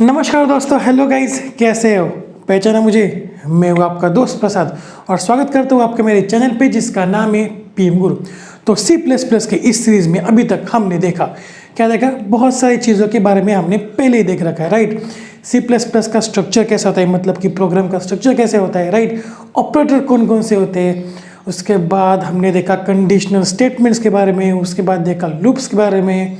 नमस्कार दोस्तों, hello guys, कैसे हो? पहचाना मुझे? मैं हूँ आपका दोस्त प्रसाद और स्वागत करता हूँ आपके मेरे चैनल पे जिसका नाम है पीएम गुरु। तो सी प्लस प्लस के इस सीरीज़ में अभी तक हमने देखा, क्या देखा? बहुत सारी चीज़ों के बारे में हमने पहले ही देख रखा है, राइट। सी प्लस प्लस का स्ट्रक्चर कैसा होता है, मतलब कि प्रोग्राम का स्ट्रक्चर कैसे होता है, राइट। ऑपरेटर कौन कौन से होते हैं, उसके बाद हमने देखा कंडीशनल स्टेटमेंट्स के बारे में, उसके बाद देखा लूप्स के बारे में,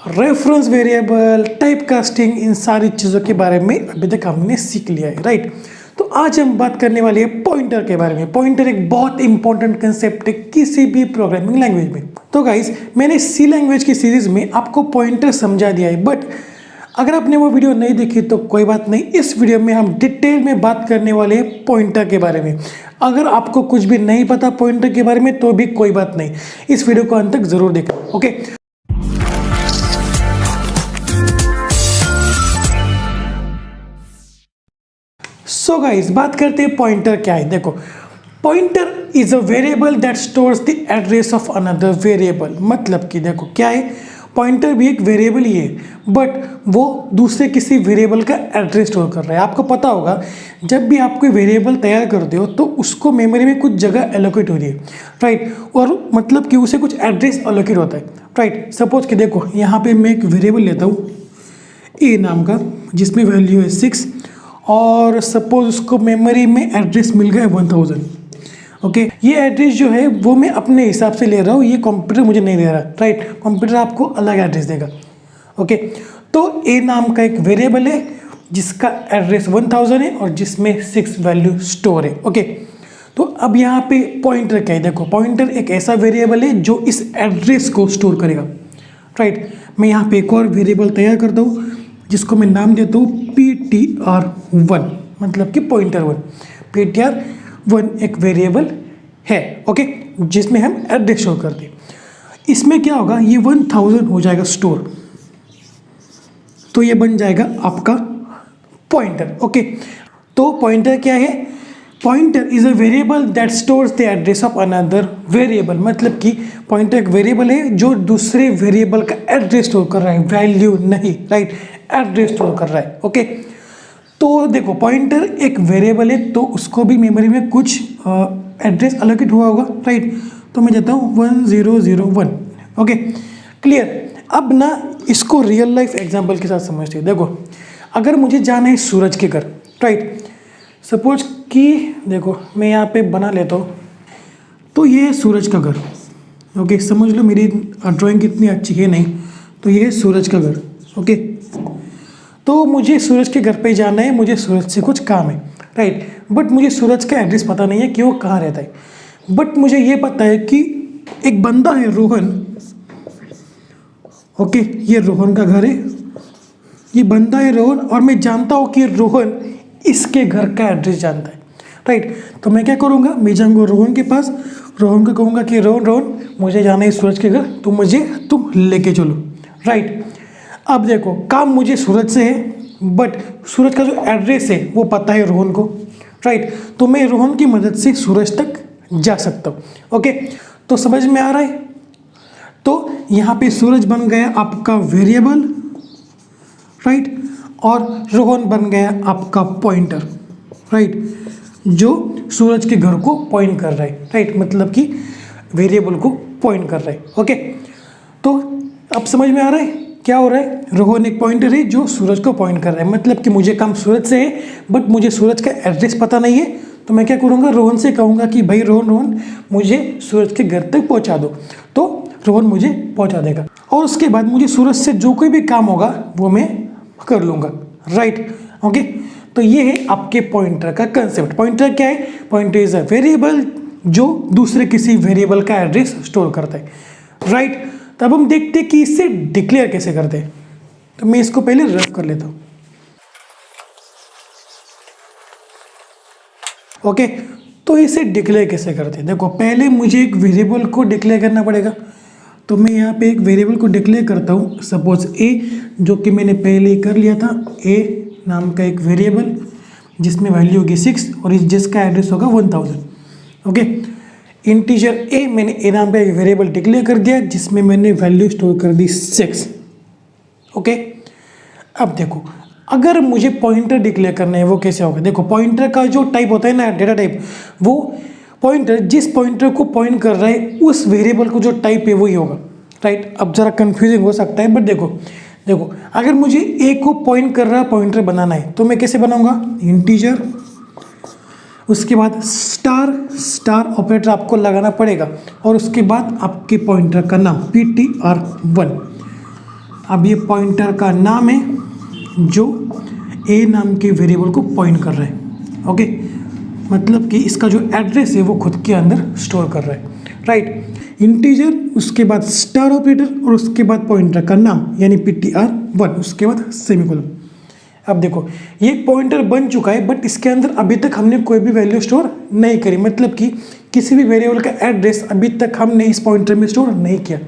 रेफरेंस वेरिएबल, टाइप कास्टिंग, इन सारी चीज़ों के बारे में अभी तक हमने सीख लिया है, राइट। तो आज हम बात करने वाले हैं पॉइंटर के बारे में। पॉइंटर एक बहुत इंपॉर्टेंट कंसेप्ट है किसी भी प्रोग्रामिंग लैंग्वेज में। तो गाइस, मैंने सी लैंग्वेज की सीरीज में आपको पॉइंटर समझा दिया है, बट अगर आपने वो वीडियो नहीं देखी तो कोई बात नहीं, इस वीडियो में हम डिटेल में बात करने वाले हैं पॉइंटर के बारे में। अगर आपको कुछ भी नहीं पता पॉइंटर के बारे में तो भी कोई बात नहीं, इस वीडियो को अंत तक जरूर देखना, ओके। सो गाइस, बात करते हैं पॉइंटर क्या है। देखो, pointer is a variable that stores the address of another variable. मतलब कि देखो क्या है, पॉइंटर भी एक वेरिएबल ही है, बट वो दूसरे किसी वेरिएबल का एड्रेस स्टोर कर रहा है। आपको पता होगा, जब भी आप कोई वेरिएबल तैयार करते हो तो उसको मेमोरी में कुछ जगह एलोकेट होती है, राइट। और मतलब कि उसे कुछ एड्रेस एलोकेट होता है, राइट। सपोज कि देखो, यहाँ पे मैं एक वेरिएबल लेता हूँ ए नाम का, जिसमें वैल्यू है 6, और सपोज उसको मेमोरी में एड्रेस मिल गया 1000, ओके। ये एड्रेस जो है वो मैं अपने हिसाब से ले रहा हूँ, ये कंप्यूटर मुझे नहीं दे रहा, राइट। कंप्यूटर आपको अलग एड्रेस देगा, ओके। तो ए नाम का एक वेरिएबल है जिसका एड्रेस 1000 है और जिसमें 6 वैल्यू स्टोर है, ओके। तो अब यहाँ पे पॉइंटर क्या है? देखो, पॉइंटर एक ऐसा वेरिएबल है जो इस एड्रेस को स्टोर करेगा, राइट। मैं यहाँ पे एक और वेरिएबल तैयार करता हूँ जिसको मैं नाम देता हूँ ptr1, मतलब कि पॉइंटर 1। ptr1 एक वेरिएबल है, ओके, जिसमें हम एड्रेस स्टोर करते हैं। इसमें क्या होगा, ये 1000 हो जाएगा स्टोर, तो ये बन जाएगा आपका पॉइंटर, ओके। तो पॉइंटर क्या है? Pointer is a variable that stores the address of another variable. मतलब कि पॉइंटर एक वेरिएबल है जो दूसरे वेरिएबल का एड्रेस स्टोर कर रहा है, वैल्यू नहीं, राइट, एड्रेस स्टोर कर रहा है, ओके। तो देखो, पॉइंटर एक वेरिएबल है तो उसको भी मेमोरी में कुछ एड्रेस एलोकेट हुआ होगा, राइट। तो मैं देता हूँ 1001, ओके, क्लियर। अब ना इसको रियल लाइफ एग्जांपल के साथ समझते हैं। देखो, अगर मुझे जाना है सूरज के घर, राइट। सपोज कि देखो, मैं यहाँ पे बना लेता हूँ, तो ये है सूरज का घर, ओके। समझ लो, मेरी ड्राइंग इतनी अच्छी है नहीं, तो ये है सूरज का घर, ओके। तो मुझे सूरज के घर पे जाना है, मुझे सूरज से कुछ काम है, राइट। बट मुझे सूरज का एड्रेस पता नहीं है कि वो कहाँ रहता है। बट मुझे ये पता है कि एक बंदा है रोहन, ओके, ये रोहन का घर है, ये बंदा है रोहन, और मैं जानता हूँ कि रोहन इसके घर का एड्रेस जानता है, राइट। तो मैं क्या करूँगा, मैं जाऊँगा रोहन के पास, रोहन को कहूँगा कि रोहन मुझे जाना है सूरज के घर, तुम लेके चलो, राइट। अब देखो, काम मुझे सूरज से है, बट सूरज का जो एड्रेस है वो पता है रोहन को, राइट। तो मैं रोहन की मदद से सूरज तक जा सकता हूँ, ओके। तो समझ में आ रहा है? तो यहाँ पे सूरज बन गया आपका वेरिएबल, राइट, और रोहन बन गया आपका पॉइंटर, राइट, जो सूरज के घर को पॉइंट कर रहा है, राइट, मतलब कि वेरिएबल को पॉइंट कर रहा है, ओके। तो अब समझ में आ रहा है क्या हो रहा है? रोहन एक पॉइंटर है जो सूरज को पॉइंट कर रहा है, मतलब कि मुझे काम सूरज से है, बट मुझे सूरज का एड्रेस पता नहीं है। तो मैं क्या करूँगा, रोहन से कहूँगा कि भाई रोहन मुझे सूरज के घर तक पहुँचा दो, तो रोहन मुझे पहुँचा देगा, और उसके बाद मुझे सूरज से जो कोई भी काम होगा वो मैं कर लूँगा, राइट, ओके। तो ये है आपके पॉइंटर का कंसेप्ट। पॉइंटर क्या है? पॉइंटर इज अ वेरिएबल जो दूसरे किसी वेरिएबल का एड्रेस स्टोर करता है, राइट। तब हम देखते हैं कि इसे डिक्लेयर कैसे करते हैं। तो मैं इसको पहले रफ कर लेता हूँ, ओके। तो इसे डिक्लेयर कैसे करते हैं? देखो, पहले मुझे एक वेरिएबल को डिक्लेयर करना पड़ेगा। तो मैं यहाँ पे एक वेरिएबल को डिक्लेयर करता हूँ, सपोज ए, जो कि मैंने पहले ही कर लिया था। ए नाम का एक वेरिएबल जिसमें वैल्यू होगी 6 और जिसका एड्रेस होगा 1000, ओके। इंटीजर ए, मैंने ए नाम का एक वेरिएबल डिक्लेयर कर दिया जिसमें मैंने वैल्यू स्टोर कर दी 6, ओके। अब देखो, अगर मुझे पॉइंटर डिक्लेयर करना है वो कैसे होगा, देखो पॉइंटर का जो टाइप होता है ना, डेटा टाइप, वो पॉइंटर जिस पॉइंटर को पॉइंट कर रहा है उस वेरिएबल को जो टाइप है वही होगा, राइट। अब जरा कंफ्यूजिंग हो सकता है बट देखो अगर मुझे ए को पॉइंट कर रहा पॉइंटर बनाना है तो मैं कैसे बनाऊंगा, इंटीजर, उसके बाद स्टार ऑपरेटर आपको लगाना पड़ेगा और उसके बाद आपके पॉइंटर का नाम ptr1। अब ये पॉइंटर का नाम है जो ए नाम के वेरिएबल को पॉइंट कर रहा है, ओके। मतलब कि इसका जो एड्रेस है वो खुद के अंदर स्टोर कर रहा है, राइट। इंटीजर, उसके बाद स्टार ऑपरेटर और उसके बाद पॉइंटर का नाम यानी ptr1, उसके बाद सेमीकोलन। अब देखो ये पॉइंटर बन चुका है बट इसके अंदर अभी तक हमने कोई भी वैल्यू स्टोर नहीं करी, मतलब कि किसी भी वेरिएबल का एड्रेस अभी तक हमने इस पॉइंटर में स्टोर नहीं किया।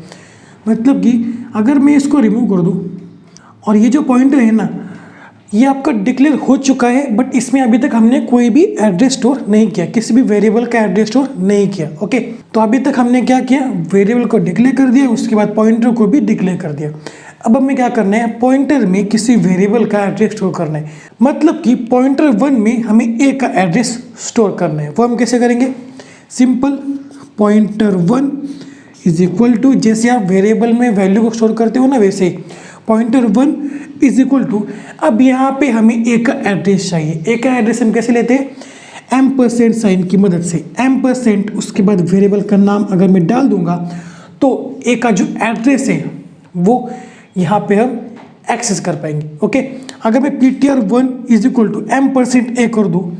मतलब कि अगर मैं इसको रिमूव कर दूं और ये जो पॉइंटर है ना ये आपका डिक्लेयर हो चुका है बट इसमें अभी तक हमने कोई भी एड्रेस स्टोर नहीं किया, किसी भी वेरिएबल का एड्रेस स्टोर नहीं किया, ओके। तो अभी तक हमने क्या किया, वेरिएबल को डिक्लेयर कर दिया, उसके बाद पॉइंटर को भी डिक्लेयर कर दिया। अब हमें क्या करना है, पॉइंटर में किसी वेरिएबल का एड्रेस स्टोर करना है। मतलब कि पॉइंटर 1 में हमें ए का एड्रेस स्टोर करना है। वो हम कैसे करेंगे, simple, pointer 1 is equal to, जैसे आप वेरिएबल में वैल्यू को स्टोर करते हो ना वैसे ही पॉइंटर 1 इज इक्वल टू, अब यहाँ पे हमें ए का एड्रेस चाहिए। ए का एड्रेस हम कैसे लेते हैं, एम्परसेंड साइन की मदद से, एम्परसेंड उसके बाद वेरिएबल का नाम अगर मैं डाल दूंगा तो ए का जो एड्रेस है वो यहाँ पे हम एक्सेस कर पाएंगे, ओके। अगर मैं ptr1 is equal to ampersand A कर दूँ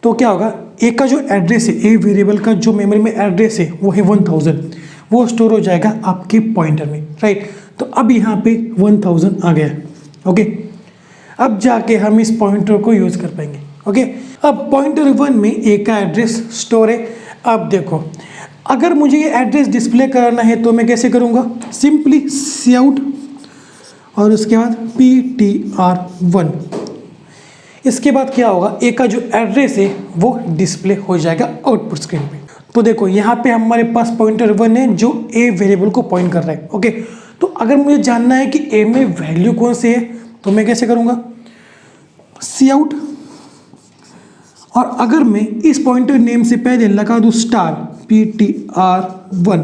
तो क्या होगा, ए का जो एड्रेस है, ए वेरिएबल का जो मेमोरी में एड्रेस है वो है 1000, वो स्टोर हो जाएगा आपके पॉइंटर में, राइट। तो अब यहाँ पे 1000 आ गया, ओके। अब जाके हम इस पॉइंटर को यूज़ कर पाएंगे, ओके। अब पॉइंटर 1 में ए का एड्रेस स्टोर है। अब देखो अगर मुझे ये एड्रेस डिस्प्ले करना है तो मैं कैसे करूँगा, सिंपली काउट और उसके बाद ptr1। इसके बाद क्या होगा, ए का जो एड्रेस है वो डिस्प्ले हो जाएगा आउटपुट स्क्रीन पे। तो देखो यहाँ पे हमारे पास पॉइंटर 1 है जो ए वेरिएबल को पॉइंट कर रहा है, ओके। तो अगर मुझे जानना है कि ए में वैल्यू कौन सी है तो मैं कैसे करूँगा, काउट, और अगर मैं इस पॉइंटर नेम से पहले लगा दूँ स्टार ptr1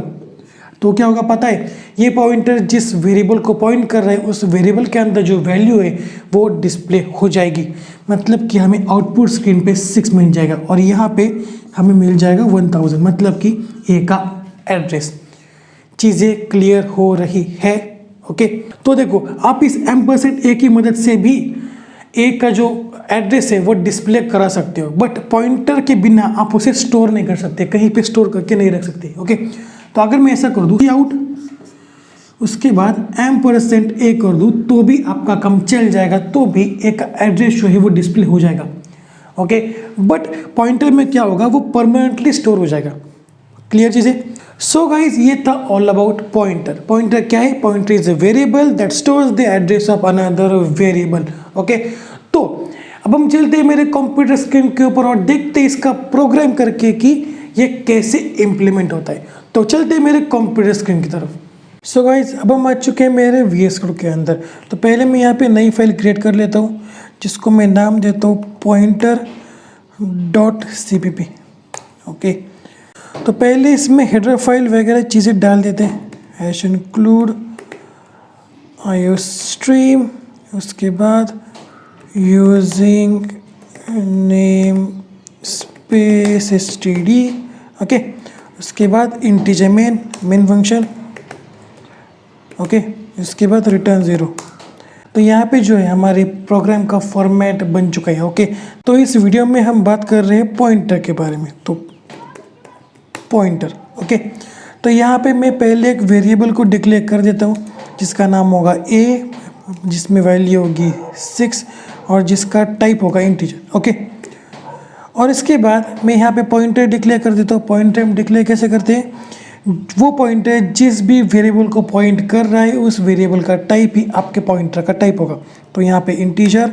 तो क्या होगा पता है, ये पॉइंटर जिस वेरिएबल को पॉइंट कर रहा है उस वेरिएबल के अंदर जो वैल्यू है वो डिस्प्ले हो जाएगी। मतलब कि हमें आउटपुट स्क्रीन पे 6 मिल जाएगा और यहाँ पे हमें मिल जाएगा 1000, मतलब कि ए का एड्रेस। चीज़ें क्लियर हो रही है, ओके। तो देखो आप इस एम्परसेंड ए की मदद से भी ए का जो एड्रेस है वो डिस्प्ले करा सकते हो, बट पॉइंटर के बिना आप उसे स्टोर नहीं कर सकते, कहीं पे स्टोर करके नहीं रख सकते, ओके। तो अगर मैं ऐसा कर दूँ काउट उसके बाद एम्परसेंड ए कर दूँ तो भी आपका काम चल जाएगा, तो भी ए का एड्रेस जो है वो डिस्प्ले हो जाएगा, ओके। बट पॉइंटर में क्या होगा, वो परमानेंटली स्टोर हो जाएगा। क्लियर चीज़ है। सो गाइज ये था ऑल अबाउट पॉइंटर। पॉइंटर क्या है, pointer is a variable that stores the address of another variable, okay. तो अब हम चलते हैं मेरे कंप्यूटर स्क्रीन के ऊपर और देखते हैं इसका प्रोग्राम करके कि ये कैसे इम्प्लीमेंट होता है। तो चलते हैं मेरे कंप्यूटर स्क्रीन की तरफ। सो गाइज अब हम आ चुके हैं मेरे VS कोड के अंदर। तो पहले मैं यहाँ पे नई फाइल क्रिएट कर लेता हूँ जिसको मैं नाम देता हूँ pointer.cpp, ओके। तो पहले इसमें हेडर फाइल वगैरह चीज़ें डाल देते हैं, #include iostream, उसके बाद using name space std, okay. उसके बाद इंटीजर मेन फंक्शन, ओके। इसके बाद रिटर्न 0। तो यहाँ पे जो है हमारे प्रोग्राम का फॉर्मेट बन चुका है, ओके। तो इस वीडियो में हम बात कर रहे हैं पॉइंटर के बारे में। तो पॉइंटर, ओके। तो यहाँ पे मैं पहले एक वेरिएबल को डिक्लेयर कर देता हूँ जिसका नाम होगा a, जिसमें वैल्यू होगी 6 और जिसका टाइप होगा इंटीजर, ओके। और इसके बाद मैं यहाँ पे पॉइंटर डिक्लेयर कर देता हूँ। पॉइंटर हम डिक्लेयर कैसे करते हैं, वो पॉइंटर जिस भी वेरिएबल को पॉइंट कर रहा है उस वेरिएबल का टाइप ही आपके पॉइंटर का टाइप होगा। तो यहाँ पे इंटीजर,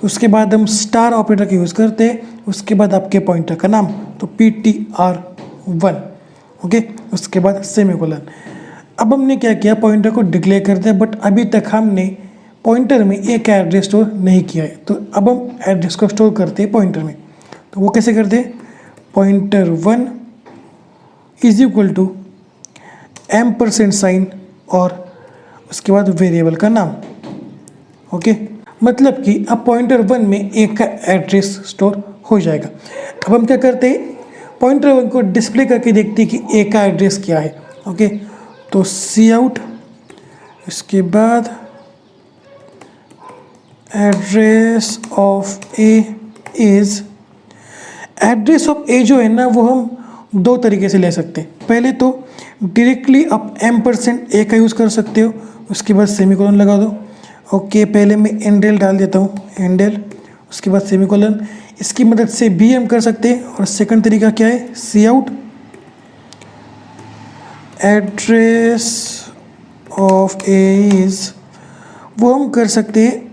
उसके बाद हम स्टार ऑपरेटर का यूज़ करते हैं, उसके बाद आपके पॉइंटर का नाम तो ptr1, ओके। उसके बाद सेमीकोलन। अब हमने क्या किया, पॉइंटर को डिक्लेयर करते हैं बट अभी तक हमने पॉइंटर में एक एड्रेस स्टोर नहीं किया है, तो अब हम एड्रेस को स्टोर करते हैं पॉइंटर में। तो वो कैसे करते हैं, पॉइंटर 1 इज इक्वल टू %, और उसके बाद वेरिएबल का नाम। ओके, मतलब कि अब पॉइंटर 1 में एक का एड्रेस स्टोर हो जाएगा। अब हम क्या करते हैं, पॉइंटर 1 को डिस्प्ले करके देखते हैं कि ए का एड्रेस क्या है। ओके, तो सी आउट, इसके बाद address of A is, address of A जो है ना वो हम दो तरीके से ले सकते हैं। पहले तो डायरेक्टली आप %a का यूज़ कर सकते हो, उसके बाद सेमीकोलन लगा दो। ओके, पहले मैं एंडेल डाल देता हूँ, एंडेल, उसके बाद सेमीकोलन। इसकी मदद से भी हम कर सकते हैं। और सेकंड तरीका क्या है, C out, address of A is, वो हम कर सकते हैं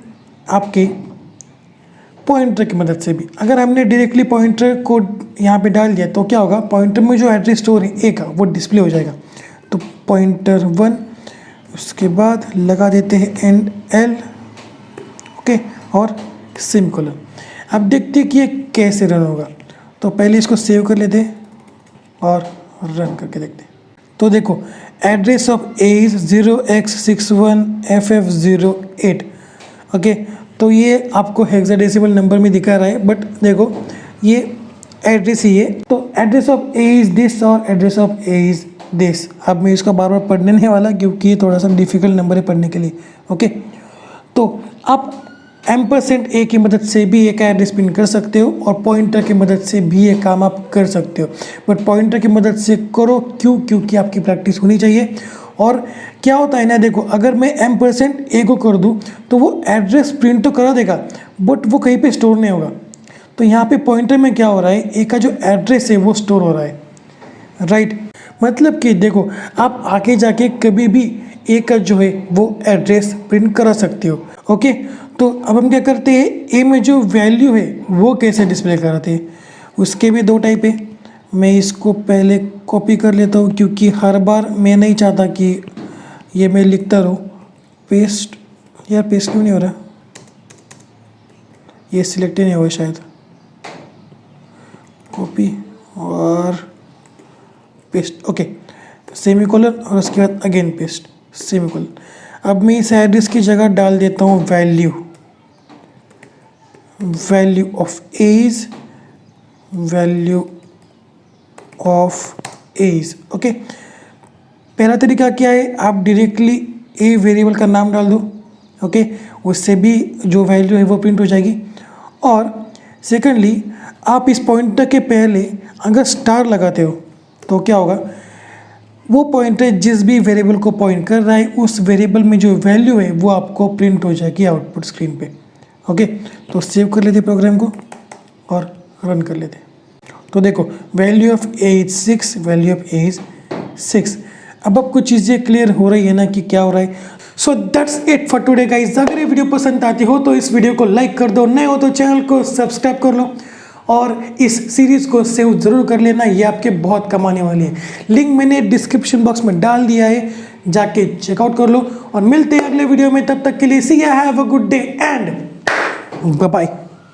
आपके पॉइंटर की मदद से भी। अगर हमने डायरेक्टली पॉइंटर को यहाँ पे डाल दिया तो क्या होगा, पॉइंटर में जो एड्रेस स्टोर है ए का वो डिस्प्ले हो जाएगा। तो पॉइंटर 1, उसके बाद लगा देते हैं एंड एल, ओके, और सेमीकोलन। अब देखते हैं कि ये कैसे रन होगा। तो पहले इसको सेव कर लेते हैं और रन करके देखते हैं। तो देखो, address of A is 0x61FF08। Okay, तो ये आपको हेक्साडेसिमल नंबर में दिखा रहा है, बट देखो ये एड्रेस ही है। तो address of A is this और address of A is this. अब मैं इसको बार बार पढ़ने नहीं वाला क्योंकि ये थोड़ा सा डिफिकल्ट नंबर है पढ़ने के लिए। ओके, तो आप %a की मदद से भी एक एड्रेस प्रिंट कर सकते हो और पॉइंटर की मदद से भी ये काम आप कर सकते हो, बट पॉइंटर की मदद से करो क्यों, क्योंकि आपकी प्रैक्टिस होनी चाहिए। और क्या होता है ना, देखो अगर मैं %a को कर दूं तो वो एड्रेस प्रिंट तो करा देगा बट वो कहीं पे स्टोर नहीं होगा। तो यहाँ पे पॉइंटर में क्या हो रहा है, ए का जो एड्रेस है वो स्टोर हो रहा है, राइट। मतलब कि देखो आप आगे जाके कभी भी ए का जो है वो एड्रेस प्रिंट करा सकते हो। ओके, तो अब हम क्या करते हैं, ए में जो वैल्यू है वो कैसे डिस्प्ले कराते हैं, उसके भी दो टाइप है। मैं इसको पहले कॉपी कर लेता हूँ क्योंकि हर बार मैं नहीं चाहता कि ये मैं लिखता रहूँ। पेस्ट, यार पेस्ट क्यों नहीं हो रहा, ये सिलेक्ट ही नहीं हुआ शायद। कॉपी और पेस्ट, ओके, सेमीकोलन और उसके बाद अगेन पेस्ट, सेमीकोलन। अब मैं इस एड्रेस की जगह डाल देता हूँ value of age, value of age. Okay, पहला तरीका क्या है, आप डायरेक्टली ए वेरिएबल का नाम डाल दो। ओके, उससे भी जो वैल्यू है वो प्रिंट हो जाएगी। और सेकेंडली आप इस पॉइंटर के पहले अगर स्टार लगाते हो तो क्या होगा, वो पॉइंटर जिस भी वेरिएबल को पॉइंट कर रहा है उस वेरिएबल में जो वैल्यू है वो आपको प्रिंट हो जाएगी आउटपुट स्क्रीन पे। ओके, तो सेव कर लेते प्रोग्राम को और रन कर लेते। तो देखो, value of A is 6, value of A is 6। अब आपको चीज़ें क्लियर हो रही है ना कि क्या हो रहा है। So that's it for today guys. अगर ये वीडियो पसंद आती हो तो इस वीडियो को लाइक कर दो, नए हो तो चैनल को सब्सक्राइब कर लो और इस सीरीज़ को सेव ज़रूर कर लेना, ये आपके बहुत कम आने वाली है। लिंक मैंने डिस्क्रिप्शन बॉक्स में डाल दिया है, जाके चेकआउट कर लो। और मिलते हैं अगले वीडियो में, तब तक के लिए see ya have a good day and bye bye.